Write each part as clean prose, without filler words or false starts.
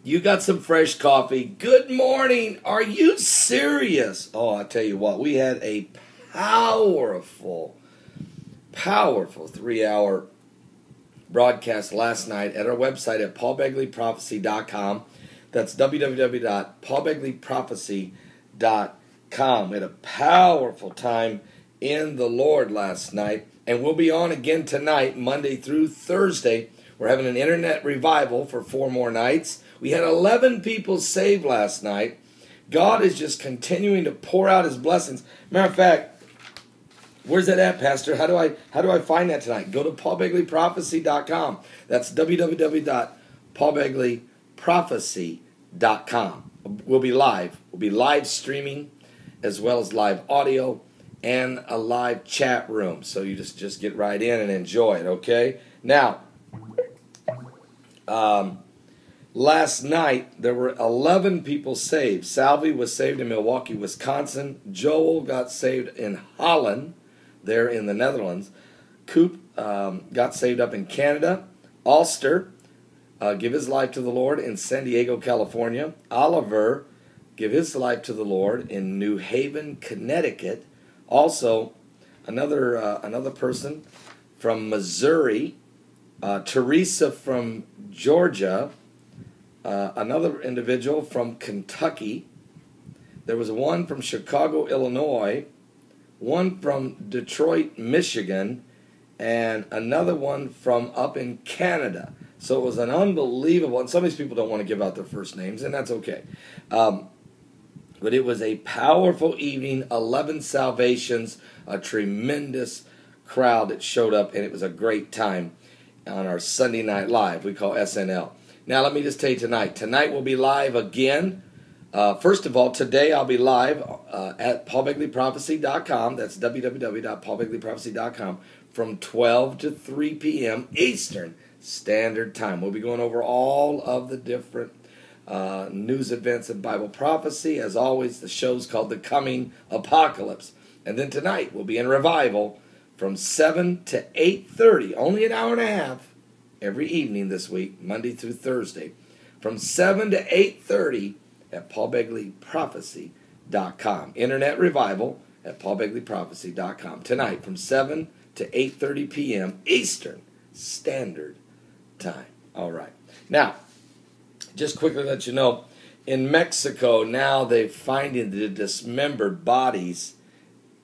You got some fresh coffee. Good morning. Are you serious? Oh, I tell you what, we had a powerful 3-hour broadcast last night at our website at paulbegleyprophecy.com. That's www.paulbegleyprophecy.com. We had a powerful time in the Lord last night, and we'll be on again tonight, Monday through Thursday. We're having an internet revival for 4 more nights. We had 11 people saved last night. God is just continuing to pour out His blessings. Matter of fact, where's that at, Pastor? How do I find that tonight? Go to paulbegleyprophecy.com. That's www.paulbegleyprophecy.com. We'll be live. We'll be live streaming as well as live audio and a live chat room. So you just get right in and enjoy it, okay? Now, last night, there were 11 people saved. Salvi was saved in Milwaukee, Wisconsin. Joel got saved in Holland, there in the Netherlands. Coop got saved up in Canada. Alster give his life to the Lord in San Diego, California. Oliver give his life to the Lord in New Haven, Connecticut. Also, another person from Missouri. Teresa from Georgia. Another individual from Kentucky. There was one from Chicago, Illinois, one from Detroit, Michigan, and another one from up in Canada. So it was an unbelievable, and some of these people don't want to give out their first names, and that's okay. But it was a powerful evening, 11 salvations, a tremendous crowd that showed up, and it was a great time on our Sunday Night Live, we call SNL. Now, let me just tell you tonight. Tonight we'll be live again. First of all, today I'll be live at paulbegleyprophecy.com. That's www.paulbegleyprophecy.com from 12 to 3 p.m. Eastern Standard Time. We'll be going over all of the different news events and Bible prophecy. As always, the show's called The Coming Apocalypse. And then tonight we'll be in revival from 7 to 8:30, only an hour and a half every evening this week, Monday through Thursday, from 7 to 8:30 at paulbegleyprophecy.com. Internet revival at paulbegleyprophecy.com. Tonight from 7 to 8:30 p.m. Eastern Standard Time. All right. Now, just quickly let you know, in Mexico, now they're finding the dismembered bodies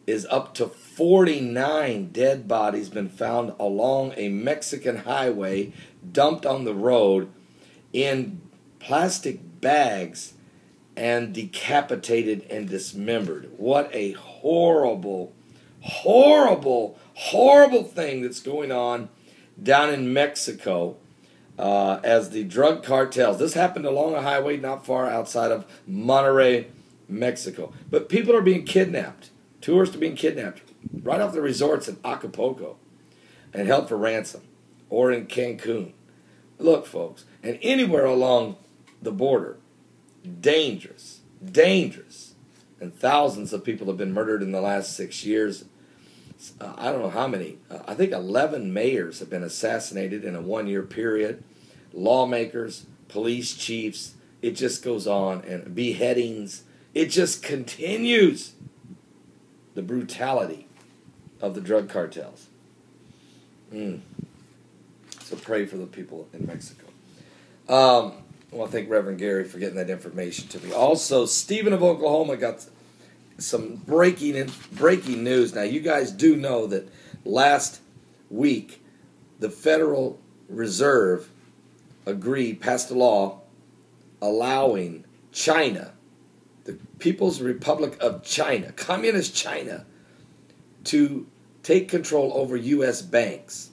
is up to 49 dead bodies been found along a Mexican highway, dumped on the road in plastic bags and decapitated and dismembered. What a horrible, horrible, horrible thing that's going on down in Mexico as the drug cartels. This happened along a highway not far outside of Monterrey, Mexico. But people are being kidnapped. Tourists are being kidnapped right off the resorts in Acapulco and held for ransom, or in Cancun. Look, folks, and anywhere along the border, dangerous, and thousands of people have been murdered in the last 6 years. I don't know how many. I think 11 mayors have been assassinated in a 1-year period. Lawmakers, police chiefs, it just goes on, and beheadings. It just continues. The brutality of the drug cartels. So pray for the people in Mexico. I want to thank Reverend Gary for getting that information to me. Also, Stephen of Oklahoma got some breaking news. Now, you guys do know that last week the Federal Reserve passed a law allowing China, the People's Republic of China, Communist China, to take control over U.S. banks.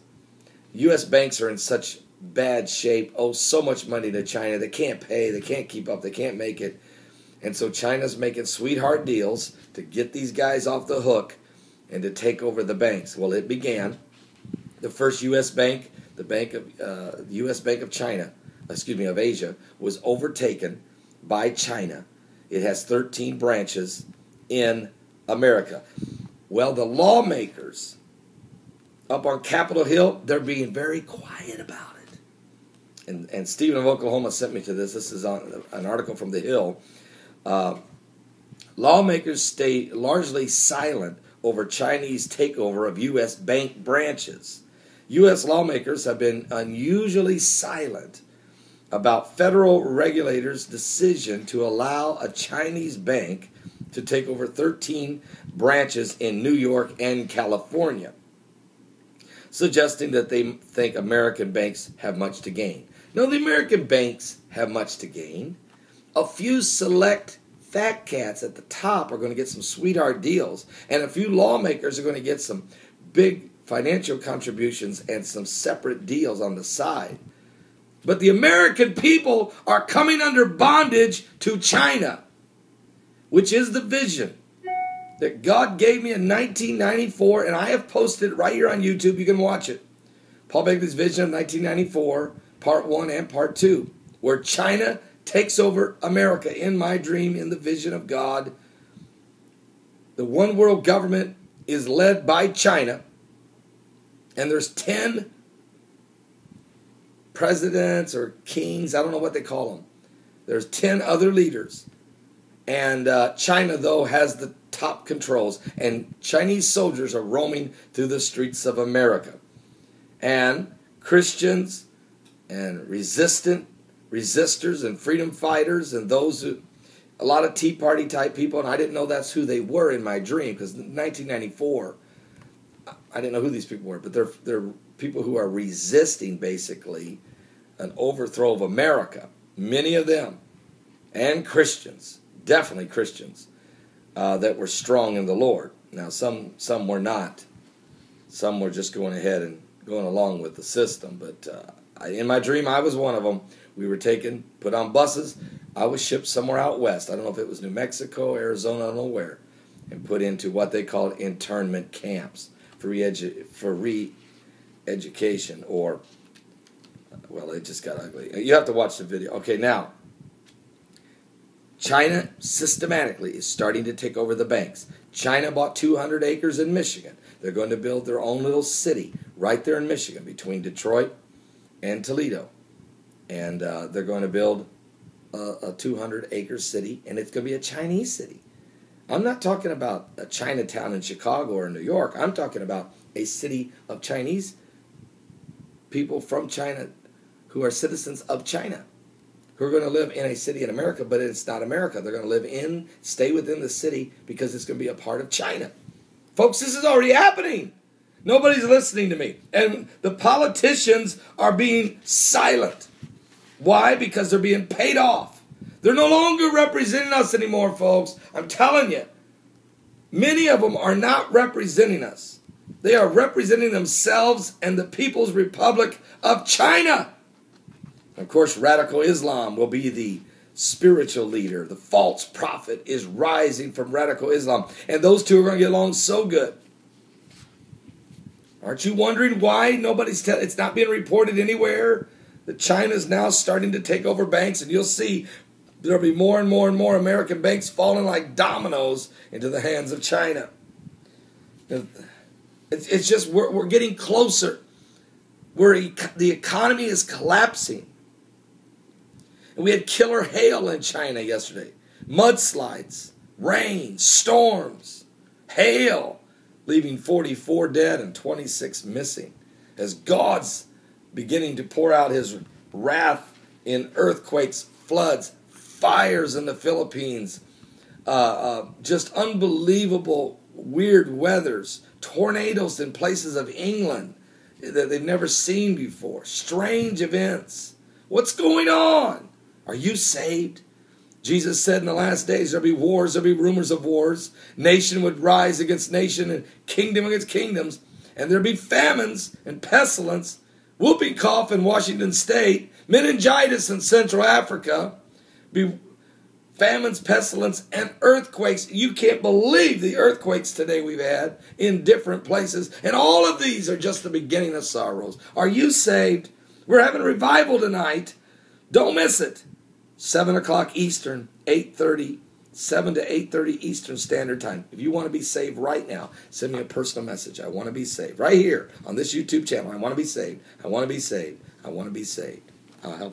U.S. banks are in such bad shape, owe so much money to China, they can't pay, they can't keep up, they can't make it. And so China's making sweetheart deals to get these guys off the hook and to take over the banks. Well, it began. The first U.S. bank, the U.S. Bank of Asia, was overtaken by China. It has 13 branches in America. Well, the lawmakers up on Capitol Hill, they're being very quiet about it. and Stephen of Oklahoma sent me to this. This is on an article from The Hill. Lawmakers stay largely silent over Chinese takeover of U.S. bank branches. U.S. lawmakers have been unusually silent about federal regulators' decision to allow a Chinese bank to take over 13 branches in New York and California, suggesting that they think American banks have much to gain. No, the American banks have much to gain. A few select fat cats at the top are going to get some sweetheart deals, and a few lawmakers are going to get some big financial contributions and some separate deals on the side. But the American people are coming under bondage to China, which is the vision that God gave me in 1994, and I have posted it right here on YouTube. You can watch it. Paul Begley's Vision of 1994, Part 1 and Part 2, where China takes over America in my dream, in the vision of God. The one world government is led by China, and there's 10 presidents or kings, I don't know what they call them. There's 10 other leaders. And China, though, has the top controls. And Chinese soldiers are roaming through the streets of America. And Christians and resistors and freedom fighters and those who, a lot of Tea Party type people, and I didn't know that's who they were in my dream, because in 1994, I didn't know who these people were, but they're people who are resisting, basically, an overthrow of America. Many of them, and Christians, definitely Christians, that were strong in the Lord. Now, some were not. Some were just going ahead and going along with the system. But in my dream, I was one of them. We were taken, put on buses. I was shipped somewhere out west. I don't know if it was New Mexico, Arizona, I don't know where, and put into what they called internment camps for re-education, or, well, it just got ugly. You have to watch the video. Okay, now, China systematically is starting to take over the banks. China bought 200 acres in Michigan. They're going to build their own little city right there in Michigan between Detroit and Toledo. And they're going to build a 200-acre city, and it's going to be a Chinese city. I'm not talking about a Chinatown in Chicago or New York. I'm talking about a city of Chinese people from China who are citizens of China, who are going to live in a city in America, but it's not America. They're going to stay within the city because it's going to be a part of China. Folks, this is already happening. Nobody's listening to me. And the politicians are being silent. Why? Because they're being paid off. They're no longer representing us anymore, folks. I'm telling you. Many of them are not representing us. They are representing themselves and the People's Republic of China. Of course, radical Islam will be the spiritual leader. The false prophet is rising from radical Islam. And those two are going to get along so good. Aren't you wondering why it's not being reported anywhere that China's now starting to take over banks? And you'll see there'll be more and more and more American banks falling like dominoes into the hands of China. It's just we're getting closer. The economy is collapsing. And we had killer hail in China yesterday. Mudslides, rain, storms, hail, leaving 44 dead and 26 missing. As God's beginning to pour out his wrath in earthquakes, floods, fires in the Philippines, just unbelievable weird weathers, tornadoes in places of England that they've never seen before, strange events. What's going on? Are you saved? Jesus said in the last days there'll be wars, there'll be rumors of wars. Nation would rise against nation and kingdom against kingdoms. And there'll be famines and pestilence, whooping cough in Washington State, meningitis in Central Africa, be famines, pestilence, and earthquakes. You can't believe the earthquakes today we've had in different places. And all of these are just the beginning of sorrows. Are you saved? We're having a revival tonight. Don't miss it. 7 o'clock Eastern, 8:30, 7 to 8:30 Eastern Standard Time. If you want to be saved right now, send me a personal message. I want to be saved. Right here on this YouTube channel. I want to be saved. I want to be saved. I want to be saved. I'll help